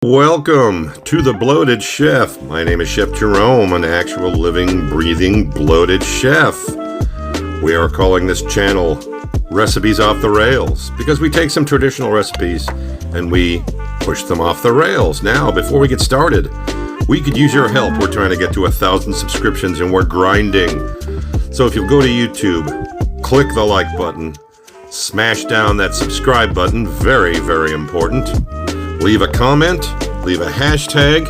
Welcome to the Bloated Chef. My name is Chef Jerome, an actual living, breathing, bloated chef. We are calling this channel Recipes Off the Rails because we take some traditional recipes and we push them off the rails. Now, before we get started, we could use your help. We're trying to get to 1,000 subscriptions and we're grinding. So if you'll go to YouTube, click the like button, smash down that subscribe button, very, very important. Leave a comment, leave a hashtag.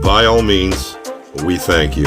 By all means, we thank you.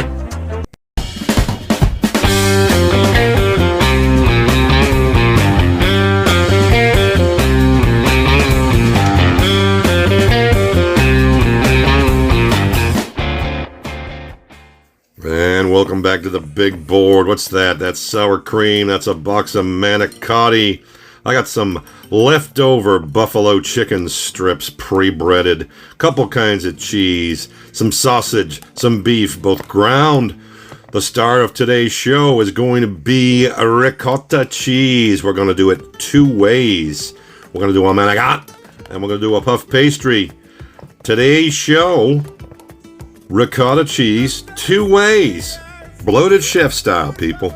And welcome back to the big board. What's that? That's sour cream. That's a box of Mexi-Cotti. I got some leftover buffalo chicken strips pre-breaded, couple kinds of cheese, some sausage, some beef, both ground. The star of today's show is going to be a ricotta cheese. We're going to do it two ways. We're going to do a manigat and we're going to do a puff pastry. Today's show, ricotta cheese, two ways. Bloated chef style, people.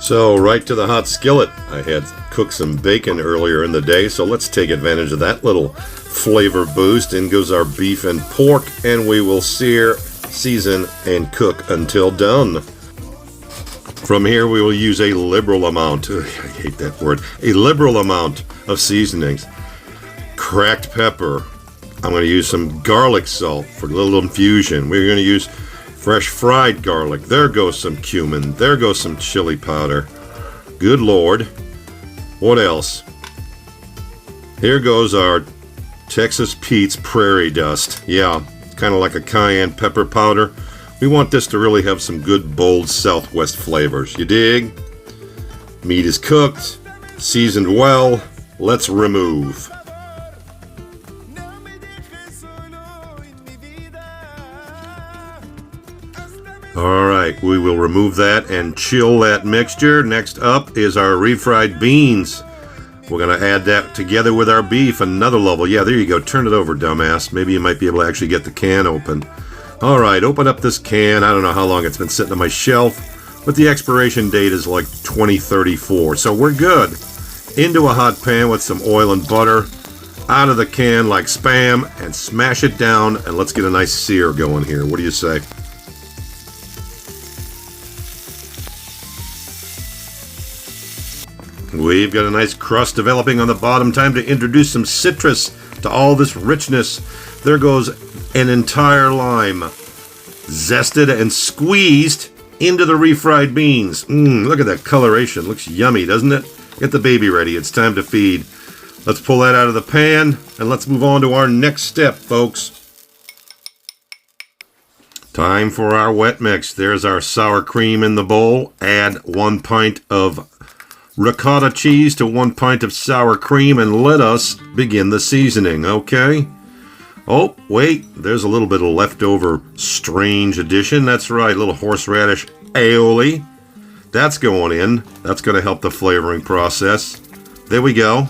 So, right to the hot skillet. I had cooked some bacon earlier in the day, so let's take advantage of that little flavor boost. In goes our beef and pork, and we will sear, season, and cook until done. From here, we will use a liberal amount, I hate that word, a liberal amount of seasonings. Cracked pepper. I'm going to use some garlic salt for a little infusion. We're going to use fresh fried garlic. There goes some cumin. There goes some chili powder. Good Lord. What else? Here goes our Texas Pete's Prairie Dust. Yeah, it's kind of like a cayenne pepper powder. We want this to really have some good, bold Southwest flavors. You dig? Meat is cooked, seasoned well. Let's remove. Alright, we will remove that and chill that mixture. Next up is our refried beans. We're going to add that together with our beef, another level. Yeah, there you go. Turn it over, dumbass. Maybe you might be able to actually get the can open. Alright, open up this can. I don't know how long it's been sitting on my shelf, but the expiration date is like 2034. So we're good. Into a hot pan with some oil and butter. Out of the can like Spam and smash it down and let's get a nice sear going here. What do you say? We've got a nice crust developing on the bottom. Time to introduce some citrus to all this richness. There goes an entire lime, zested and squeezed into the refried beans. Look at that coloration. Looks yummy, doesn't it? Get the baby ready. It's time to feed. Let's pull that out of the pan and let's move on to our next step, folks. Time for our wet mix. There's our sour cream in the bowl. Add 1 pint of ricotta cheese to 1 pint of sour cream and let us begin the seasoning, okay? Oh, wait, there's a little bit of leftover strange addition. That's right, a little horseradish aioli. That's going in. That's going to help the flavoring process. There we go. A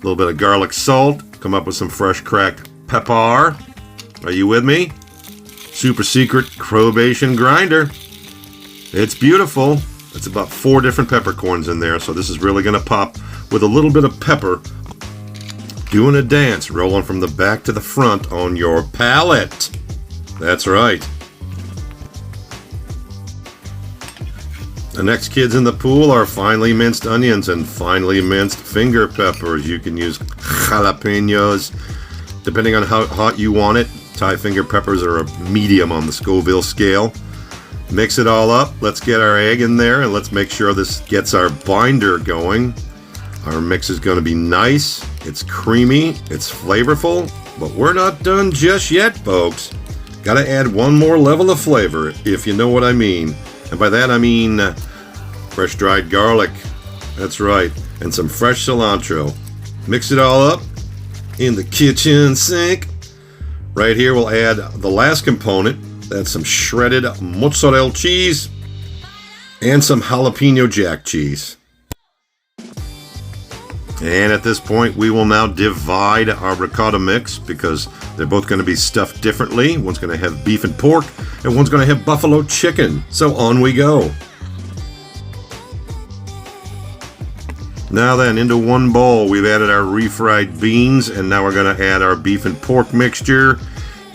little bit of garlic salt. Come up with some fresh cracked pepper. Are you with me? Super secret probation grinder. It's beautiful. It's about 4 different peppercorns in there, so this is really going to pop with a little bit of pepper. Doing a dance, rolling from the back to the front on your palate. That's right. The next kids in the pool are finely minced onions and finely minced finger peppers. You can use jalapenos, depending on how hot you want it. Thai finger peppers are a medium on the Scoville scale. Mix it all up. Let's get our egg in there and let's make sure this gets our binder going. Our mix is going to be nice. It's creamy. It's flavorful. But we're not done just yet, folks. Got to add one more level of flavor, if you know what I mean. And by that I mean fresh dried garlic. That's right. And some fresh cilantro. Mix it all up in the kitchen sink. Right here we'll add the last component. That's some shredded mozzarella cheese and some jalapeno jack cheese. And at this point, we will now divide our ricotta mix because they're both going to be stuffed differently. One's going to have beef and pork, and one's going to have buffalo chicken. So on we go. Now then, into one bowl, we've added our refried beans, and now we're going to add our beef and pork mixture.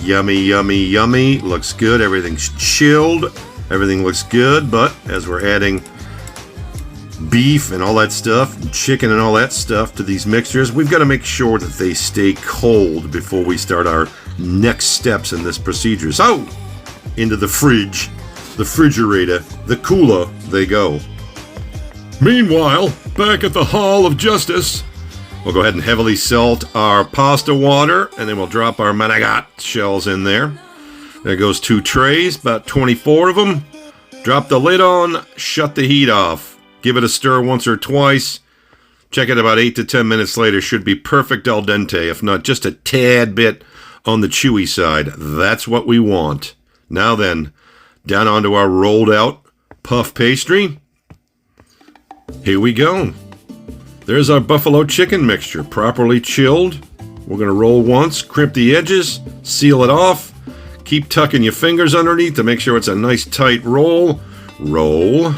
Yummy, yummy, yummy. Looks good. Everything's chilled. Everything looks good, but as we're adding beef and all that stuff, chicken and all that stuff to these mixtures, we've got to make sure that they stay cold before we start our next steps in this procedure. So, into the fridge, the refrigerator, the cooler they go. Meanwhile, back at the Hall of Justice, we'll go ahead and heavily salt our pasta water, and then we'll drop our Mexi-Cotti shells in there. There goes 2 trays, about 24 of them. Drop the lid on, shut the heat off. Give it a stir once or twice. Check it about 8 to 10 minutes later. Should be perfect al dente, if not just a tad bit on the chewy side. That's what we want. Now then, down onto our rolled out puff pastry. Here we go. There's our buffalo chicken mixture, properly chilled. We're going to roll once, crimp the edges, seal it off. Keep tucking your fingers underneath to make sure it's a nice tight roll. Roll.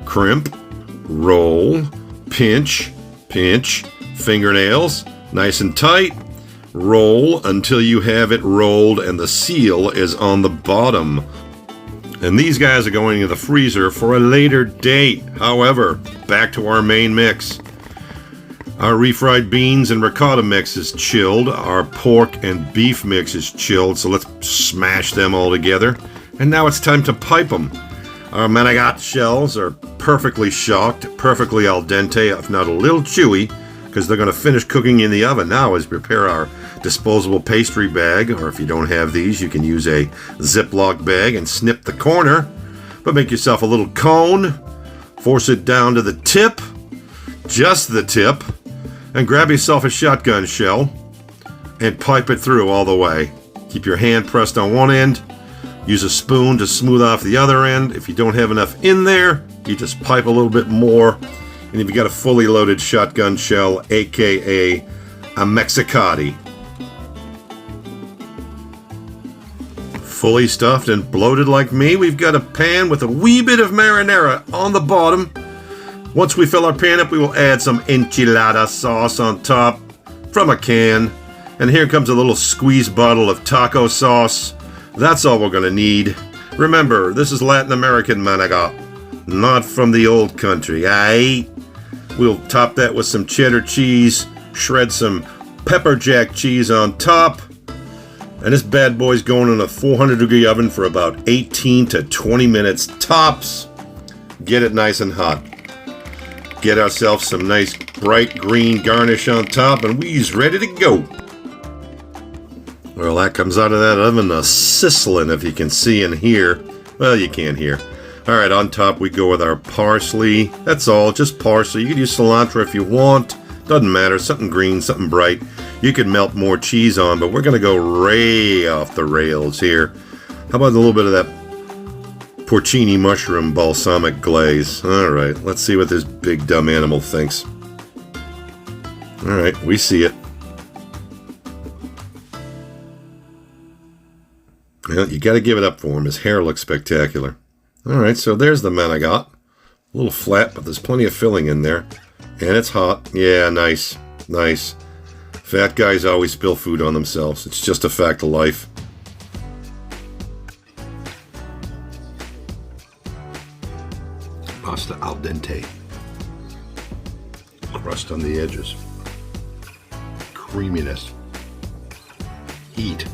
Crimp, roll, pinch, pinch, fingernails, nice and tight, roll until you have it rolled and the seal is on the bottom. And these guys are going in the freezer for a later date. However, back to our main mix. Our refried beans and ricotta mix is chilled. Our pork and beef mix is chilled, so let's smash them all together. And now it's time to pipe them. Our Mexi-Cotti shells are perfectly shocked, perfectly al dente, if not a little chewy, because they're going to finish cooking in the oven now as we prepare our disposable pastry bag, or if you don't have these, you can use a Ziploc bag and snip the corner, but make yourself a little cone, force it down to the tip, just the tip, and grab yourself a shotgun shell and pipe it through all the way. Keep your hand pressed on one end. Use a spoon to smooth off the other end. If you don't have enough in there, you just pipe a little bit more. And if you got a fully loaded shotgun shell, aka a Mexi-Cotti, fully stuffed and bloated like me, we've got a pan with a wee bit of marinara on the bottom. Once we fill our pan up, we will add some enchilada sauce on top from a can. And here comes a little squeeze bottle of taco sauce. That's all we're going to need. Remember, this is Latin American Mexi-Cotti, not from the old country, aight? We'll top that with some cheddar cheese, shred some pepper jack cheese on top, and this bad boy's going in a 400-degree oven for about 18 to 20 minutes tops. Get it nice and hot. Get ourselves some nice bright green garnish on top, and we's ready to go. Well, that comes out of that oven a sizzling, if you can see and hear. Well, you can't hear. All right, on top we go with our parsley. That's all, just parsley. You can use cilantro if you want. Doesn't matter, something green, something bright. You can melt more cheese on, but we're going to go way off the rails here. How about a little bit of that porcini mushroom balsamic glaze? All right, let's see what this big dumb animal thinks. All right, we see it. Well, you got to give it up for him. His hair looks spectacular. All right, so there's the Mexi-Cotti. A little flat, but there's plenty of filling in there. And it's hot. Yeah, nice. Nice. Fat guys always spill food on themselves. It's just a fact of life. Pasta al dente. Crust on the edges. Creaminess. Heat.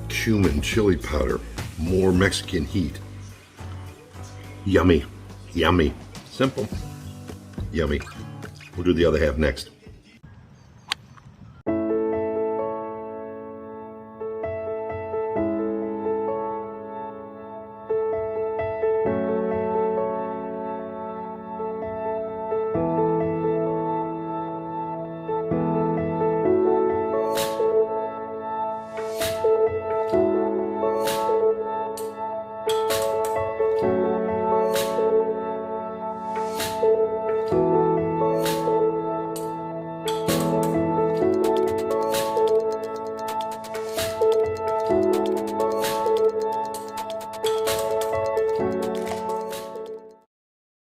Cumin chili powder, more Mexican heat. Yummy, yummy, simple, yummy. We'll do the other half next.